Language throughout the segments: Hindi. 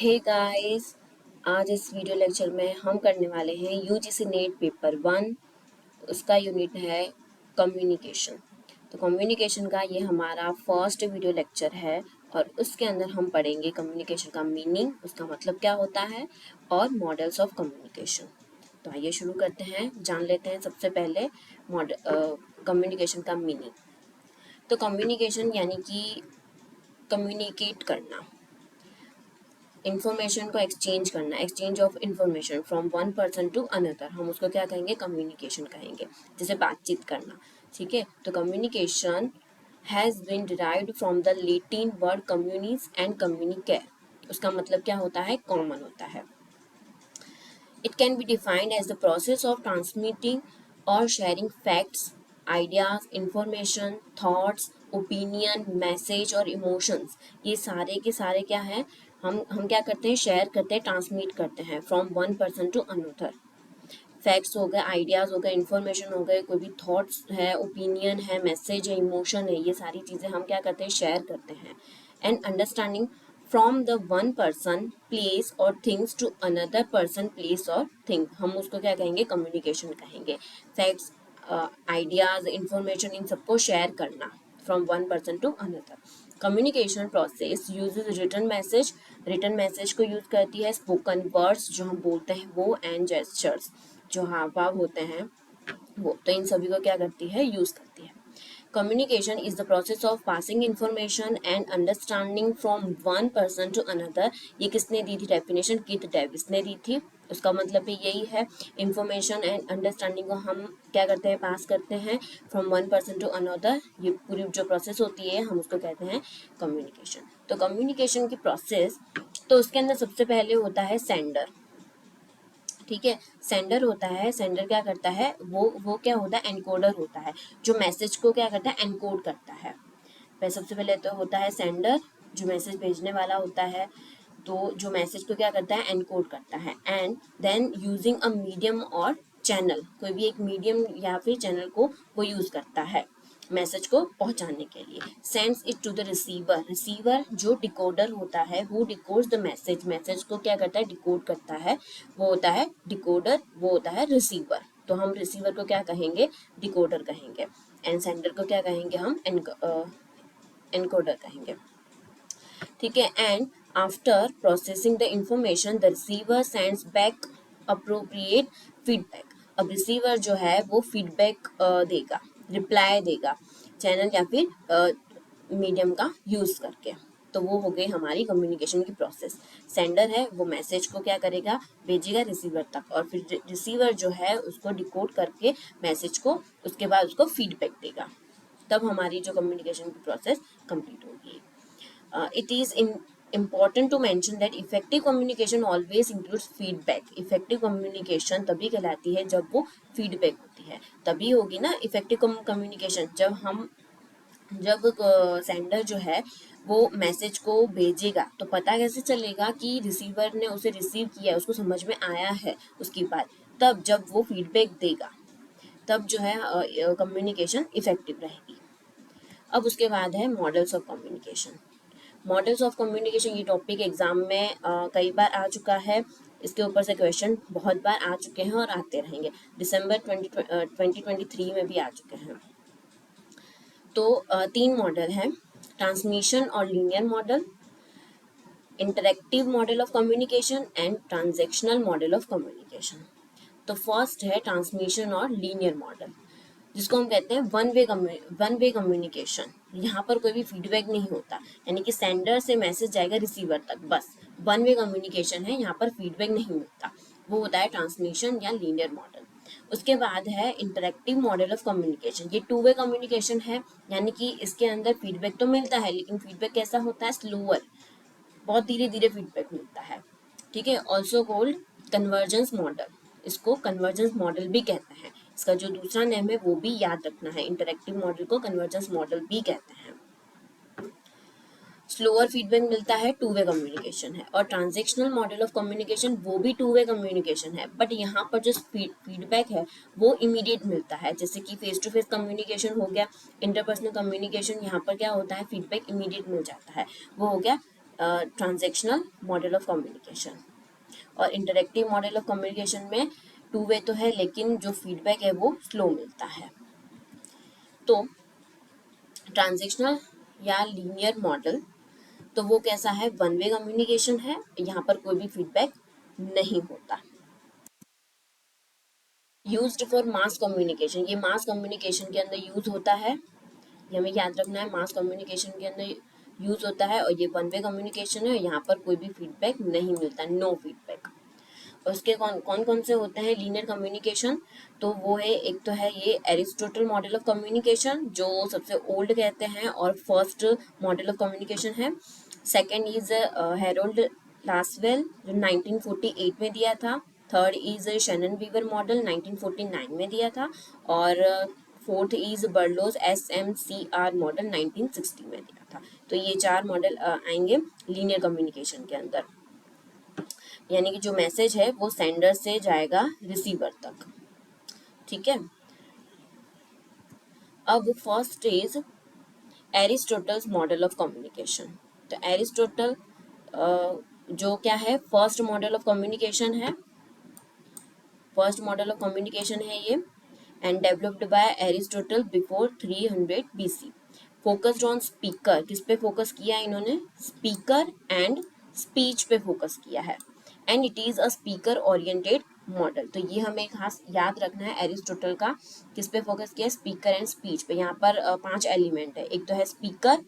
हे गाइस, आज इस वीडियो लेक्चर में हम करने वाले हैं यूजीसी नेट पेपर 1। उसका यूनिट है कम्युनिकेशन। तो कम्युनिकेशन का ये हमारा फर्स्ट वीडियो लेक्चर है और उसके अंदर हम पढ़ेंगे कम्युनिकेशन का मीनिंग, उसका मतलब क्या होता है और मॉडल्स ऑफ कम्युनिकेशन। तो आइए शुरू करते हैं, जान लेते हैं सबसे पहले कम्युनिकेशन का मीनिंग। तो कम्युनिकेशन यानी कि कम्युनिकेट करना, इंफॉर्मेशन को एक्सचेंज करना, exchange of information from one person to another, हम उसको क्या कहेंगे, कम्युनिकेशन कहेंगे, जैसे बातचीत करना। ठीक है, तो communication has been derived from the Latin word communis and communicare. उसका मतलब क्या होता है, कॉमन होता है। It can be defined as the process of transmitting or sharing facts, ideas, information, thoughts, opinion, message और emotions। ये सारे के सारे क्या है, हम क्या करते हैं, शेयर करते हैं, ट्रांसमिट करते हैं from one person to another. Facts हो गए, आइडियाज़ हो गए, इन्फॉर्मेशन हो गए, कोई भी थॉट्स है, ओपिनियन है, मैसेज है, इमोशन है, ये सारी चीज़ें हम क्या करते हैं, शेयर करते हैं। And understanding from the one person place और things to another person place और थिंग, हम उसको क्या कहेंगे, कम्युनिकेशन कहेंगे। फैक्ट्स, आइडियाज़, इन्फॉर्मेशन, इन सबको शेयर करना from one person to another. Communication process uses written message को यूज करती है, स्पोकन वर्ड्स जो हम बोलते हैं वो, एंड जेस्चर्स जो हाव भाव होते हैं वो, तो इन सभी को क्या करती है, यूज करती है। Communication is the process of passing information and understanding from one person to another. ये किसने दी थी डेफिनेशन, किथ डेविस ने दी थी। उसका मतलब भी यही है, इंफॉर्मेशन एंड अंडरस्टैंडिंग को हम क्या करते हैं, पास करते हैं from one person to another. ये पूरी जो प्रोसेस होती है हम उसको कहते हैं कम्युनिकेशन। तो कम्युनिकेशन की प्रोसेस, तो उसके अंदर सबसे पहले होता है सेंडर। ठीक है, सेंडर होता है, सेंडर क्या करता है, वो क्या होता है, एनकोडर होता है, जो मैसेज को क्या करता है, एनकोड करता है। वह सबसे पहले तो होता है सेंडर, जो मैसेज भेजने वाला होता है, तो जो मैसेज को क्या करता है, एनकोड करता है। And then using a medium और चैनल, कोई भी एक मीडियम या फिर चैनल को वो यूज करता है मैसेज को पहुंचाने के लिए। Sends it to the receiver, receiver जो डिकोडर होता है, who decodes the message, message को क्या करता है, डिकोड करता है, वो होता है डिकोडर, वो होता है रिसीवर। तो हम रिसीवर को क्या कहेंगे, डिकोडर कहेंगे, एंड सेंडर को क्या कहेंगे, हम एनकोडर कहेंगे। ठीक है, and after processing the information the receiver sends back appropriate feedback. अब रिसीवर जो है वो फीडबैक देगा, रिप्लाई देगा, चैनल या फिर मीडियम का यूज करके। तो वो हो गई हमारी कम्युनिकेशन की प्रोसेस। सेंडर है वो मैसेज को क्या करेगा, भेजेगा रिसीवर तक, और फिर रिसीवर जो है उसको डिकोड करके मैसेज को, उसके बाद उसको फीडबैक देगा, तब हमारी जो कम्युनिकेशन की प्रोसेस कंप्लीट होगी। It is important to mention that effective communication always includes feedback. Effective communication तभी कहलाती है जब वो feedback होती है, तभी होगी ना effective communication। जब सेंडर जो है वो मैसेज को भेजेगा तो पता कैसे चलेगा कि रिसीवर ने उसे रिसीव किया, उसको समझ में आया है उसकी बात, तब जब वो फीडबैक देगा, तब जो है कम्युनिकेशन इफेक्टिव रहेगी। अब उसके बाद है models of communication. Models of communication, ये टॉपिक एग्जाम में कई बार आ चुका है, इसके ऊपर से क्वेश्चन बहुत बार आ चुके हैं और आते रहेंगे, दिसंबर 2023 में भी आ चुके हैं। तो 3 मॉडल हैं, ट्रांसमिशन और linear model, interactive model of communication and transactional model of communication. तो फर्स्ट है ट्रांसमिशन और लीनियर मॉडल, जिसको हम कहते हैं वन वे कम्युनिकेशन। यहाँ पर कोई भी फीडबैक नहीं होता, यानी कि सेंडर से मैसेज जाएगा रिसीवर तक, बस वन वे कम्युनिकेशन है, यहाँ पर फीडबैक नहीं मिलता, वो होता है ट्रांसमिशन या लीनियर मॉडल। उसके बाद है इंटरेक्टिव मॉडल ऑफ कम्युनिकेशन, ये टू वे कम्युनिकेशन है, यानी कि इसके अंदर फीडबैक तो मिलता है, लेकिन फीडबैक कैसा होता है, स्लोअर, बहुत धीरे धीरे फीडबैक मिलता है। ठीक है, ऑल्सो कॉल्ड कन्वर्जेंस मॉडल, इसको कन्वर्जेंस मॉडल भी कहते हैं, इसका जो दूसरा नेम है वो भी याद रखना है, इंटरेक्टिव मॉडल को कन्वर्जेंस मॉडल भी कहते हैं। स्लोअर फीडबैक मिलता है, टू वे कम्युनिकेशन है। और ट्रांजैक्शनल मॉडल ऑफ कम्युनिकेशन, वो भी टू वे कम्युनिकेशन है, बट यहाँ पर जो फीडबैक है वो इमीडिएट मिलता है, जैसे कि फेस टू फेस कम्युनिकेशन हो गया, इंटरपर्सनल कम्युनिकेशन, यहाँ पर क्या होता है, फीडबैक इमीडिएट मिल जाता है, वो हो गया ट्रांजेक्शनल मॉडल ऑफ कम्युनिकेशन। और इंटरेक्टिव मॉडल ऑफ कम्युनिकेशन में टू वे तो है, लेकिन जो फीडबैक है वो स्लो मिलता है। तो ट्रांजेक्शनल या लीनियर मॉडल, तो वो कैसा है, वन वे कम्युनिकेशन है, यहाँ पर कोई भी फीडबैक नहीं होता। यूज्ड फॉर मास कम्युनिकेशन, ये मास कम्युनिकेशन के अंदर यूज होता है, ये हमें याद रखना है, मास कम्युनिकेशन के अंदर यूज होता है, और ये वन वे कम्युनिकेशन है, यहाँ पर कोई भी फीडबैक नहीं मिलता, नो फीडबैक। और उसके कौन कौन से होते हैं लीनियर कम्युनिकेशन, तो वो है, एक तो है ये एरिस्टोटल मॉडल ऑफ कम्युनिकेशन, जो सबसे ओल्ड कहते हैं और फर्स्ट मॉडल ऑफ कम्युनिकेशन है। सेकेंड इज हेरोल्ड लासवेल जो 1948 में दिया था। Third is Shannon Weaver model 1949 में दिया था। और fourth is Berlo's SMCR model 1960 में दिया था। तो ये चार मॉडल आएंगे लीनियर कम्युनिकेशन के अंदर, यानी कि जो मैसेज है वो सेंडर से जाएगा रिसीवर तक। ठीक है, अब first is Aristotle's model of communication. तो एरिस्टोटल जो क्या है, फर्स्ट मॉडल ऑफ कम्युनिकेशन है, फर्स्ट मॉडल ऑफ कम्युनिकेशन है ये, and developed by Aristotle before 300 BC। Focused on speaker, किस पे फोकस किया है इन्होंने, स्पीकर एंड स्पीच पे फोकस किया है, and it is a speaker oriented model. तो ये हमें खास याद रखना है, एरिस्टोटल का किस पे फोकस किया है, स्पीकर एंड स्पीच पे। यहाँ पर 5 एलिमेंट है, एक तो है speaker,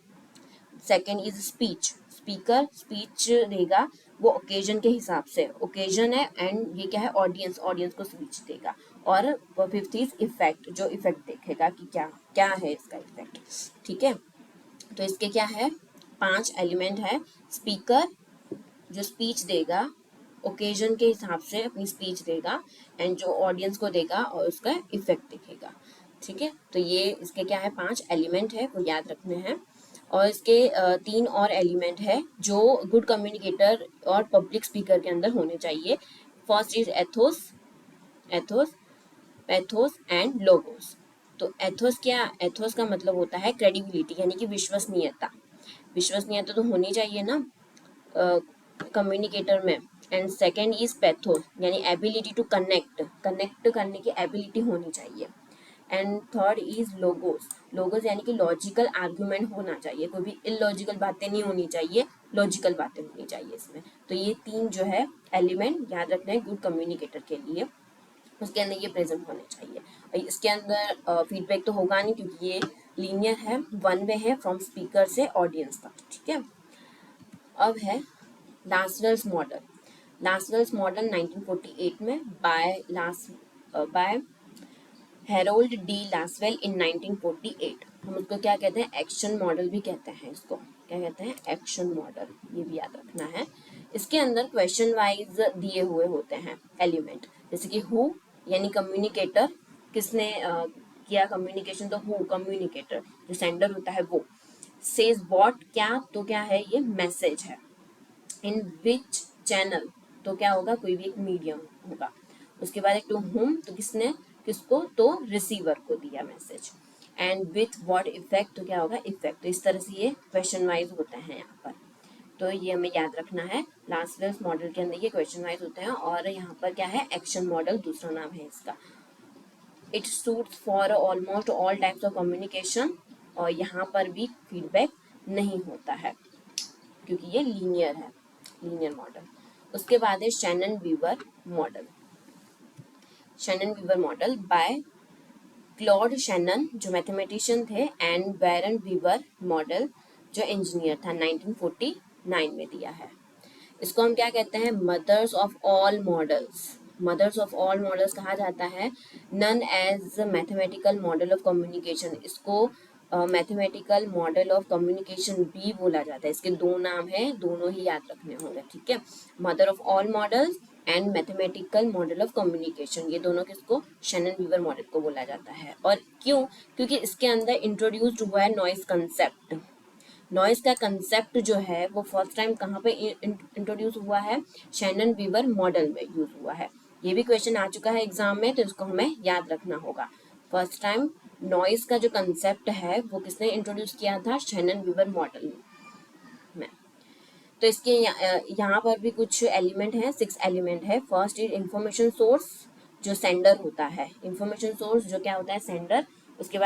second is speech, speaker speech देगा वो ओकेजन के हिसाब से, ओकेजन है, एंड ये क्या है, ऑडियंस, ऑडियंस को स्पीच देगा। और फिफ्थ इज इफेक्ट, जो इफेक्ट देखेगा कि क्या क्या है इसका इफेक्ट। ठीक है, तो इसके क्या है, 5 एलिमेंट है, स्पीकर जो स्पीच देगा, ओकेजन के हिसाब से अपनी स्पीच देगा, एंड जो ऑडियंस को देगा और उसका इफेक्ट दिखेगा। ठीक है, तो ये इसके क्या है, 5 एलिमेंट है, वो याद रखने हैं। और इसके 3 और एलिमेंट है जो गुड कम्युनिकेटर और पब्लिक स्पीकर के अंदर होने चाहिए। First is Athos, Athos Athos and logos. तो एथोस क्या, एथोस का मतलब होता है क्रेडिबिलिटी, यानी कि विश्वसनीयता, विश्वसनीयता तो होनी चाहिए ना कम्युनिकेटर में। एंड सेकेंड इज पैथोस, यानी एबिलिटी टू कनेक्ट, कनेक्ट करने की एबिलिटी होनी चाहिए। And third is logos, logos यानी कि लॉजिकल आर्गुमेंट होना चाहिए, कोई भी इलॉजिकल बातें नहीं होनी चाहिए, लॉजिकल बातें होनी चाहिए इसमें। तो ये 3 जो है एलिमेंट याद रखना है गुड कम्युनिकेटर के लिए, उसके अंदर ये प्रेजेंट होने चाहिए। और इसके अंदर फीडबैक तो होगा नहीं, क्योंकि ये लीनियर है, वन वे है, फ्रॉम स्पीकर से ऑडियंस तक। ठीक है, अब है लासवेल्स मॉडल। लासवेल्स मॉडल 1948 में बाय हेरोल्ड डी लासवेल इन 1948। हम उसको क्या कहते हैं, एक्शन मॉडल भी कहते हैं, इसको क्या कहते हैं, एक्शन मॉडल, ये भी याद रखना है। इसके अंदर क्वेश्चन वाइज दिए हुए होते हैं एलिमेंट, जैसे कि हु यानी कम्युनिकेटर, किसने किया कम्युनिकेशन, तो हु कम्युनिकेटर, जो सेंडर होता है वो। सेज व्हाट, क्या, तो क्या है ये, मैसेज है। इन विच चैनल, तो क्या होगा, कोई भी एक मीडियम होगा। उसके बाद एक टू होम, तो किसने, किसको, तो रिसीवर को दिया message. And with what effect, तो क्या होगा, इफेक्ट। तो इस तरह से ये क्वेश्चन वाइज होते हैं यहाँ पर, तो ये हमें याद रखना है। लासवेल्स मॉडल के अंदर ये क्वेश्चन वाइज होते हैं, और यहाँ पर क्या है, एक्शन मॉडल दूसरा नाम है इसका। It suits for almost all types of communication, और यहाँ पर भी फीडबैक नहीं होता है क्योंकि ये लीनियर है, लीनियर मॉडल। उसके बाद है Shannon Weaver model. Shannon Weaver model by Claude Shannon जो मैथमेटिशियन थे, एंड बैरन वीवर मॉडल जो इंजीनियर था, 1949 में दिया है। इसको हम क्या कहते हैं, mothers of all models, mothers of all models कहा जाता है। Known as mathematical model of communication, इसको मैथमेटिकल मॉडल ऑफ कम्युनिकेशन भी बोला जाता है। इसके 2 नाम हैं, दोनों ही याद रखने होंगे। ठीक है, mother of all models and mathematical model of communication, ये दोनों किसको, शैनन वीवर मॉडल को बोला जाता है। और क्यों, क्योंकि इसके अंदर इंट्रोड्यूस्ड हुआ है नॉइज कंसेप्ट। नॉइज का कंसेप्ट जो है वो फर्स्ट टाइम कहाँ पे इंट्रोड्यूस हुआ है, शैनन वीवर मॉडल में यूज हुआ है। ये भी क्वेश्चन आ चुका है एग्जाम में, तो इसको हमें याद रखना होगा। फर्स्ट टाइम नॉइज का जो कंसेप्ट है वो किसने इंट्रोड्यूस किया था, शैनन वीवर मॉडल में। तो इसके यहाँ पर भी कुछ एलिमेंट हैं, 6 एलिमेंट है। फर्स्ट इज इंफॉर्मेशन सोर्स जो सेंडर होता है, इंफॉर्मेशन सोर्स जो क्या होता है सेंडर। उसके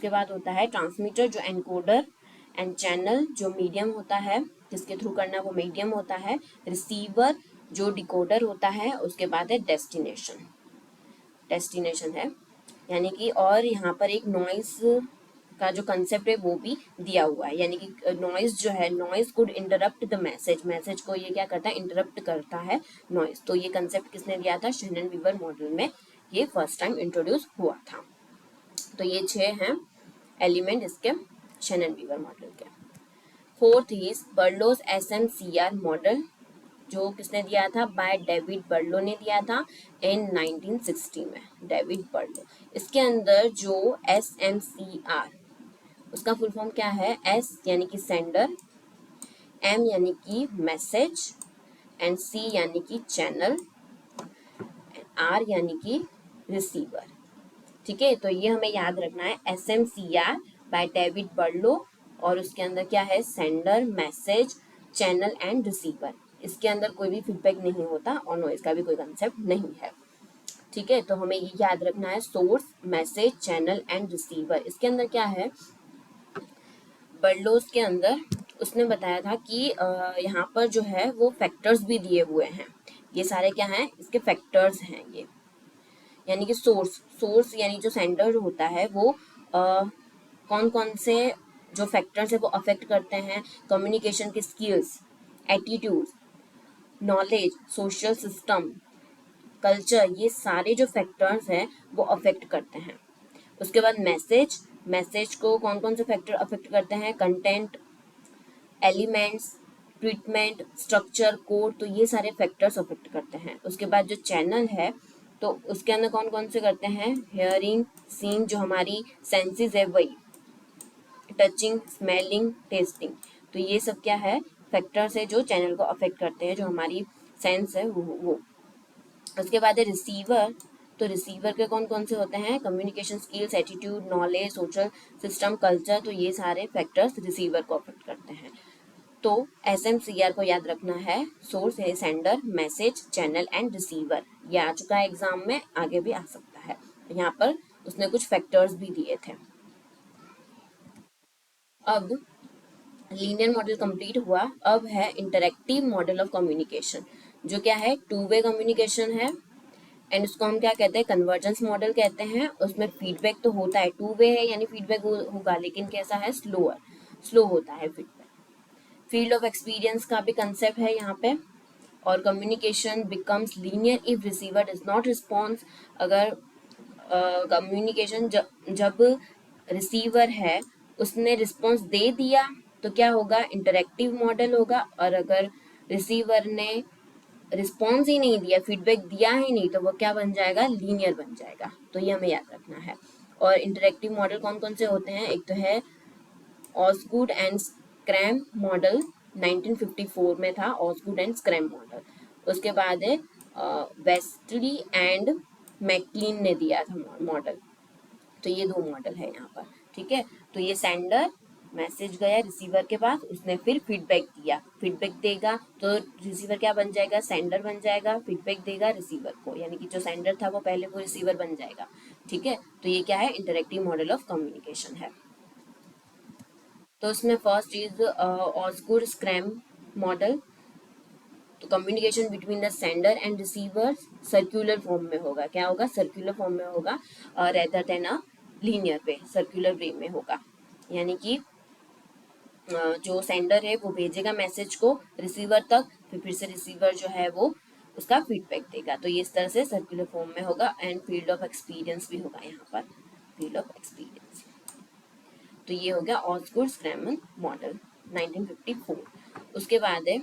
बाद होता है ट्रांसमीटर जो एनकोडर, एंड चैनल जो मीडियम होता है जिसके थ्रू करना वो मीडियम होता है, रिसीवर जो डिकोडर होता है, उसके बाद है डेस्टिनेशन है यानी कि, और यहाँ पर एक नॉइस का जो कंसेप्ट है वो भी दिया हुआ है, यानी कि नॉइस जो है, noise could interrupt the message को ये क्या करता है, इंटरप्ट करता है नॉइस। तो ये कंसेप्ट किसने दिया था, शेनन वीवर मॉडल में ये फर्स्ट टाइम इंट्रोड्यूस हुआ था। तो ये 6 हैं एलिमेंट इसके शेनन वीवर मॉडल के। Fourth is Berlo's SMCR model जो किसने दिया था, बाय डेविड बर्लो ने दिया था इन 1960 में, डेविड बर्लो। इसके अंदर जो SMCR उसका फुल फॉर्म क्या है, S यानी कि सेंडर, M यानी कि मैसेज, एंड C यानी कि चैनल, R यानी कि रिसीवर। ठीक है, तो ये हमें याद रखना है, SMCR बाय डेविड बर्लो, और उसके अंदर क्या है, sender, message, channel and receiver. इसके अंदर कोई भी फीडबैक नहीं होता और नॉइज का भी कोई कंसेप्ट नहीं है। ठीक है, तो हमें ये याद रखना है, source, message, channel and receiver. इसके अंदर क्या है, बर्लोस के अंदर उसने बताया था कि यहाँ पर जो है वो फैक्टर्स भी दिए हुए हैं। ये सारे क्या हैं, इसके फैक्टर्स हैं ये, यानी कि सोर्स यानी जो सेंडर होता है वो कौन कौन से जो फैक्टर्स है वो अफेक्ट करते हैं, कम्युनिकेशन की skills, attitude, knowledge, social system, culture, ये सारे जो फैक्टर्स हैं वो अफेक्ट करते हैं। उसके बाद मैसेज को कौन कौन से फैक्टर अफेक्ट करते हैं, content, elements, treatment, structure, code, तो ये सारे फैक्टर्स अफेक्ट करते हैं। उसके बाद जो चैनल है तो उसके अंदर कौन कौन से करते हैं, हियरिंग, सीइंग, जो हमारी सेंसेस है वही, टचिंग, स्मेलिंग, टेस्टिंग, तो ये सब क्या है, फैक्टर्स है जो चैनल को अफेक्ट करते हैं, जो हमारी सेंस है वो। उसके बाद है रिसीवर, तो रिसीवर के कौन कौन से होते हैं, communication skills, attitude, knowledge, social system, culture, तो ये सारे फैक्टर्स रिसीवर को अफेक्ट करते हैं। तो SMCR को याद रखना है, सोर्स है sender, message, channel and receiver. ये आ चुका है एग्जाम में, आगे भी आ सकता है। यहाँ पर उसने कुछ फैक्टर्स भी दिए थे। अब लीनियर मॉडल कंप्लीट हुआ, अब है इंटरेक्टिव मॉडल ऑफ कम्युनिकेशन, जो क्या है, 2 वे कम्युनिकेशन है, एंड उसको हम क्या कहते हैं, कन्वर्जेंस मॉडल कहते हैं। उसमें फीडबैक तो होता है, 2 वे है यानी फीडबैक होगा, लेकिन कैसा है, स्लो होता है फीडबैक। फील्ड ऑफ एक्सपीरियंस का भी कंसेप्ट है यहाँ पे, और communication becomes linear if receiver does not response. अगर कम्युनिकेशन जब रिसीवर है उसने रिस्पॉन्स दे दिया तो क्या होगा, इंटरेक्टिव मॉडल होगा, और अगर रिसीवर ने रिस्पॉन्स ही नहीं दिया, फीडबैक दिया ही नहीं, तो वो क्या बन जाएगा, लीनियर बन जाएगा। तो ये हमें याद रखना है। और इंटरेक्टिव मॉडल कौन कौन से होते हैं, एक तो है ऑसगुड एंड स्क्रैम मॉडल, 1954 में था ऑसगुड एंड स्क्रैम मॉडल। उसके बाद है वेस्टली एंड मैकलिन ने दिया था मॉडल। तो ये 2 मॉडल है यहाँ पर। ठीक है, तो ये सेंडर, मैसेज गया रिसीवर के पास, उसने फिर फीडबैक दिया, फीडबैक देगा तो रिसीवर क्या बन जाएगा, सेंडर बन जाएगा, फीडबैक देगा रिसीवर को, यानी कि जो सेंडर था वो पहले वो रिसीवर बन जाएगा। ठीक है, तो ये क्या है, इंटरेक्टिव मॉडल ऑफ कम्युनिकेशन है। तो उसमें first is Osgood Schramm model, तो communication between the sender and receiver circular form में होगा, क्या होगा, सर्कुलर फॉर्म में होगा, rather than a linear way, circular way में होगा, यानी कि जो सेंडर है वो भेजेगा मैसेज को रिसीवर तक, फिर से रिसीवर जो है वो उसका फीडबैक देगा। तो ये इस तरह से सर्कुलर फॉर्म में होगा, एंड फील्ड ऑफ एक्सपीरियंस भी होगा यहाँ पर, फील्ड ऑफ एक्सपीरियंस। तो ये हो गया ऑसगुड स्क्रैमन मॉडल 1954। उसके बाद है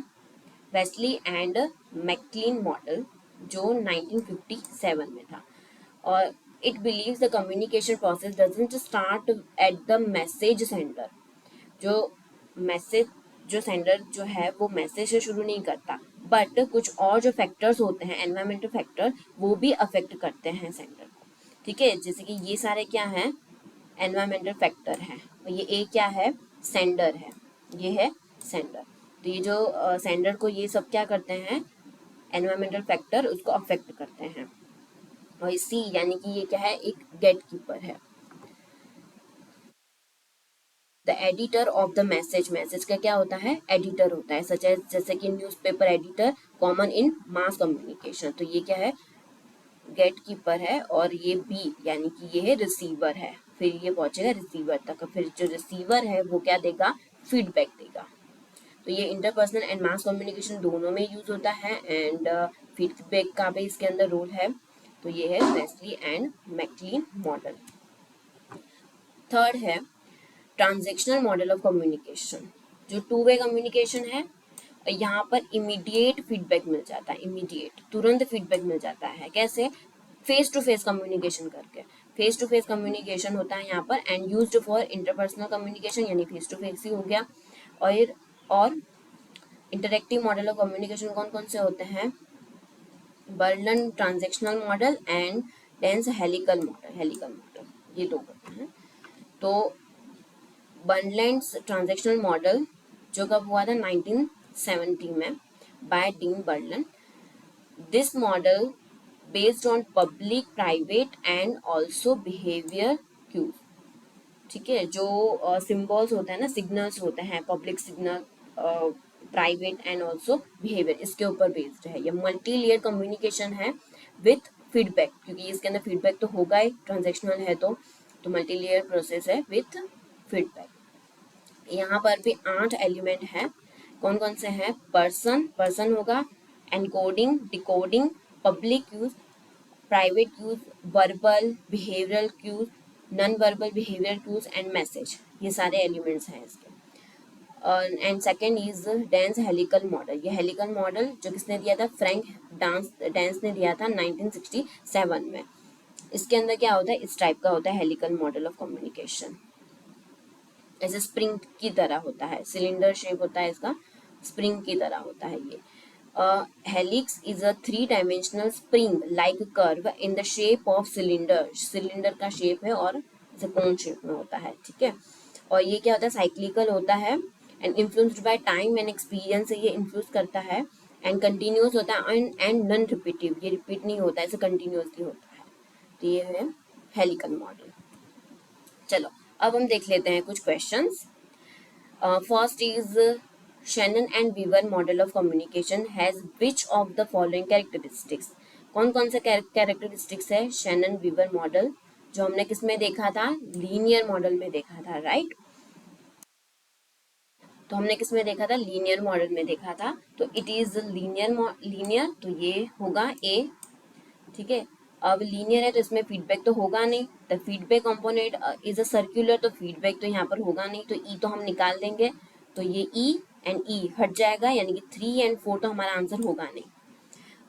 वेस्ली एंड मैकलिन मॉडल जो 1957 में था, और it beliefs the communication process doesn't start at the message sender, जो मैसेज जो सेंडर जो है वो मैसेज से शुरू नहीं करता, बट कुछ और जो फैक्टर्स होते हैं, एनवायरमेंटल फैक्टर, वो भी अफेक्ट करते हैं सेंडर को। ठीक है, जैसे कि ये सारे क्या हैं, एनवायरमेंटल फैक्टर है, और ये ए क्या है, सेंडर है, ये है सेंडर। तो ये जो सेंडर को ये सब क्या करते हैं, एनवायरमेंटल फैक्टर उसको अफेक्ट करते हैं। और सी यानी कि ये क्या है, एक गेट कीपर है। The editor of the message, message का क्या होता है, एडिटर होता है, सच एज जैसे कि newspaper editor common in mass communication. तो ये क्या है, गेट कीपर है। और ये बी यानी कि ये है रिसीवर है, फिर ये पहुंचेगा रिसीवर तक, फिर जो रिसीवर है वो क्या देगा, फीडबैक देगा। तो ये इंटरपर्सनल एंड मास कम्युनिकेशन दोनों में यूज होता है, एंड फीडबैक का भी इसके अंदर रोल है। तो ये है Wesley and McLean model. Third है ट्रांजेक्शनल मॉडल ऑफ कम्युनिकेशन। जो टू वे कम्युनिकेशन है, यहाँ पर इमीडिएट फीडबैक मिल जाता है, इमीडिएट तुरंत फीडबैक मिल जाता है। कैसे, फेस टू फेस कम्युनिकेशन करके। फेस टू फेस कम्युनिकेशन होता है यहाँ पर, and used for interpersonal communication, यानी फेस टू फेस ही हो गया। और इंटरेक्टिव मॉडल ऑफ कम्युनिकेशन कौन कौन से होते हैं, Barnlund transactional model and Dance helical model, ये दो होते हैं। तो बर्नलैंड्स ट्रांजेक्शनल मॉडल जो कब हुआ था, 1970 में, by Dean Barnlund. This model based on public, private and also behaviour cues. ठीक है, जो सिंबल्स होते हैं ना, सिग्नल्स होते हैं, public signal, private and also behaviour, इसके ऊपर बेस्ड है। ये मल्टी लेयर कम्युनिकेशन है विथ फीडबैक, क्योंकि इसके अंदर फीडबैक तो होगा ही, ट्रांजेक्शनल है तो मल्टी लेयर प्रोसेस है विथ फीडबैक। यहाँ पर भी 8 एलिमेंट है। कौन कौन से हैं, पर्सन होगा, encoding, decoding, public use, private use, verbal behavioural cues, non verbal behaviour cues and message, ये सारे एलिमेंट्स हैं इसके। And second is Dance helical model. ये हेलिकल मॉडल जो किसने दिया था, फ्रैंक डेंस ने दिया था 1967 में। इसके अंदर क्या होता है, इस टाइप का होता है हेलिकल मॉडल ऑफ कम्युनिकेशन। ऐसे स्प्रिंग की तरह होता है, सिलेंडर शेप होता है इसका, स्प्रिंग की तरह होता है ये। Helix is a 3 dimensional spring like curve in the shape of cylinder, cylinder का शेप है और जैसे कोन शेप में होता है। ठीक है, और ये क्या होता है, साइक्लिकल होता है, and influenced by time and experience से ये इन्फ्लुएंस करता है, एंड कंटिन्यूस होता है एंड नॉन रिपीटिव, ये रिपीट नहीं होता है, ऐसे कंटिन्यूसली होता है। तो ये है हेलिकल मॉडल। चलो अब हम देख लेते हैं कुछ questions. First is Shannon and Weaver model of communication has which of the following characteristics? कौन कौन से कैरेक्टरिस्टिक्स है शैनन वीवर मॉडल, जो हमने किस में देखा था, लीनियर मॉडल में देखा था, राइट। तो हमने किस में देखा था, लीनियर मॉडल में देखा था। तो इट इज लीनियर, तो ये होगा ए। ठीक है, अब लीनियर है तो इसमें फीडबैक तो होगा नहीं, the feedback component is a circular, तो फीडबैक तो यहाँ पर होगा नहीं, तो ई तो हम निकाल देंगे। तो ये ई एंड ई हट जाएगा, यानी कि 3 एंड 4 तो हमारा आंसर होगा नहीं।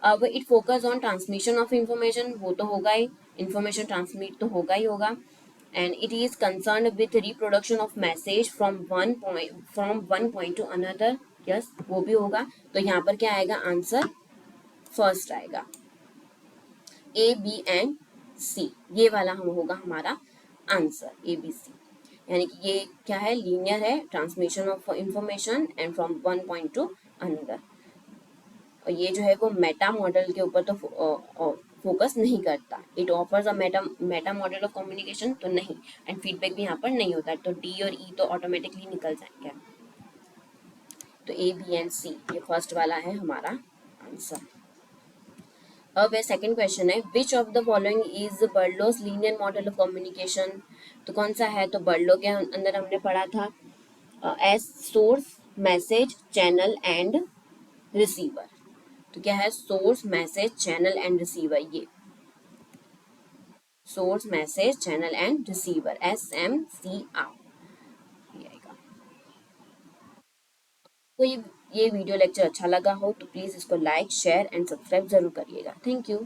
अब it focus on transmission of information, वो तो होगा ही, इंफॉर्मेशन ट्रांसमिट तो होगा ही होगा। And it is concern with reproduction of message from one point two another, yes वो भी होगा। तो यहाँ पर क्या आएगा, आंसर फर्स्ट आएगा, ए बी एंड सी, ये वाला हम होगा हमारा आंसर, ए बी सी। यानी कि ये क्या है, लीनियर है, transmission of information and from one point two another. और ये जो है वो मेटा मॉडल के ऊपर तो फोकस नहीं करता, it offers a Meta model of communication तो नहीं, एंड फीडबैक भी यहाँ पर नहीं होता है, तो डी और ई तो ऑटोमेटिकली निकल जाएंगे। तो ए बी एंड सी ये फर्स्ट वाला है हमारा आंसर। अब सेकंड क्वेश्चन है, which of the following is Berlo's linear model of communication. तो कौन सा है, तो बर्लो के अंदर हमने पढ़ा था as source, message, channel and receiver. तो क्या है, source, message, channel and receiver, ये source, message, channel and receiver, SMCR ये आएगा। तो ये वीडियो लेक्चर अच्छा लगा हो तो प्लीज इसको लाइक, शेयर एंड सब्सक्राइब जरूर करिएगा। Thank you.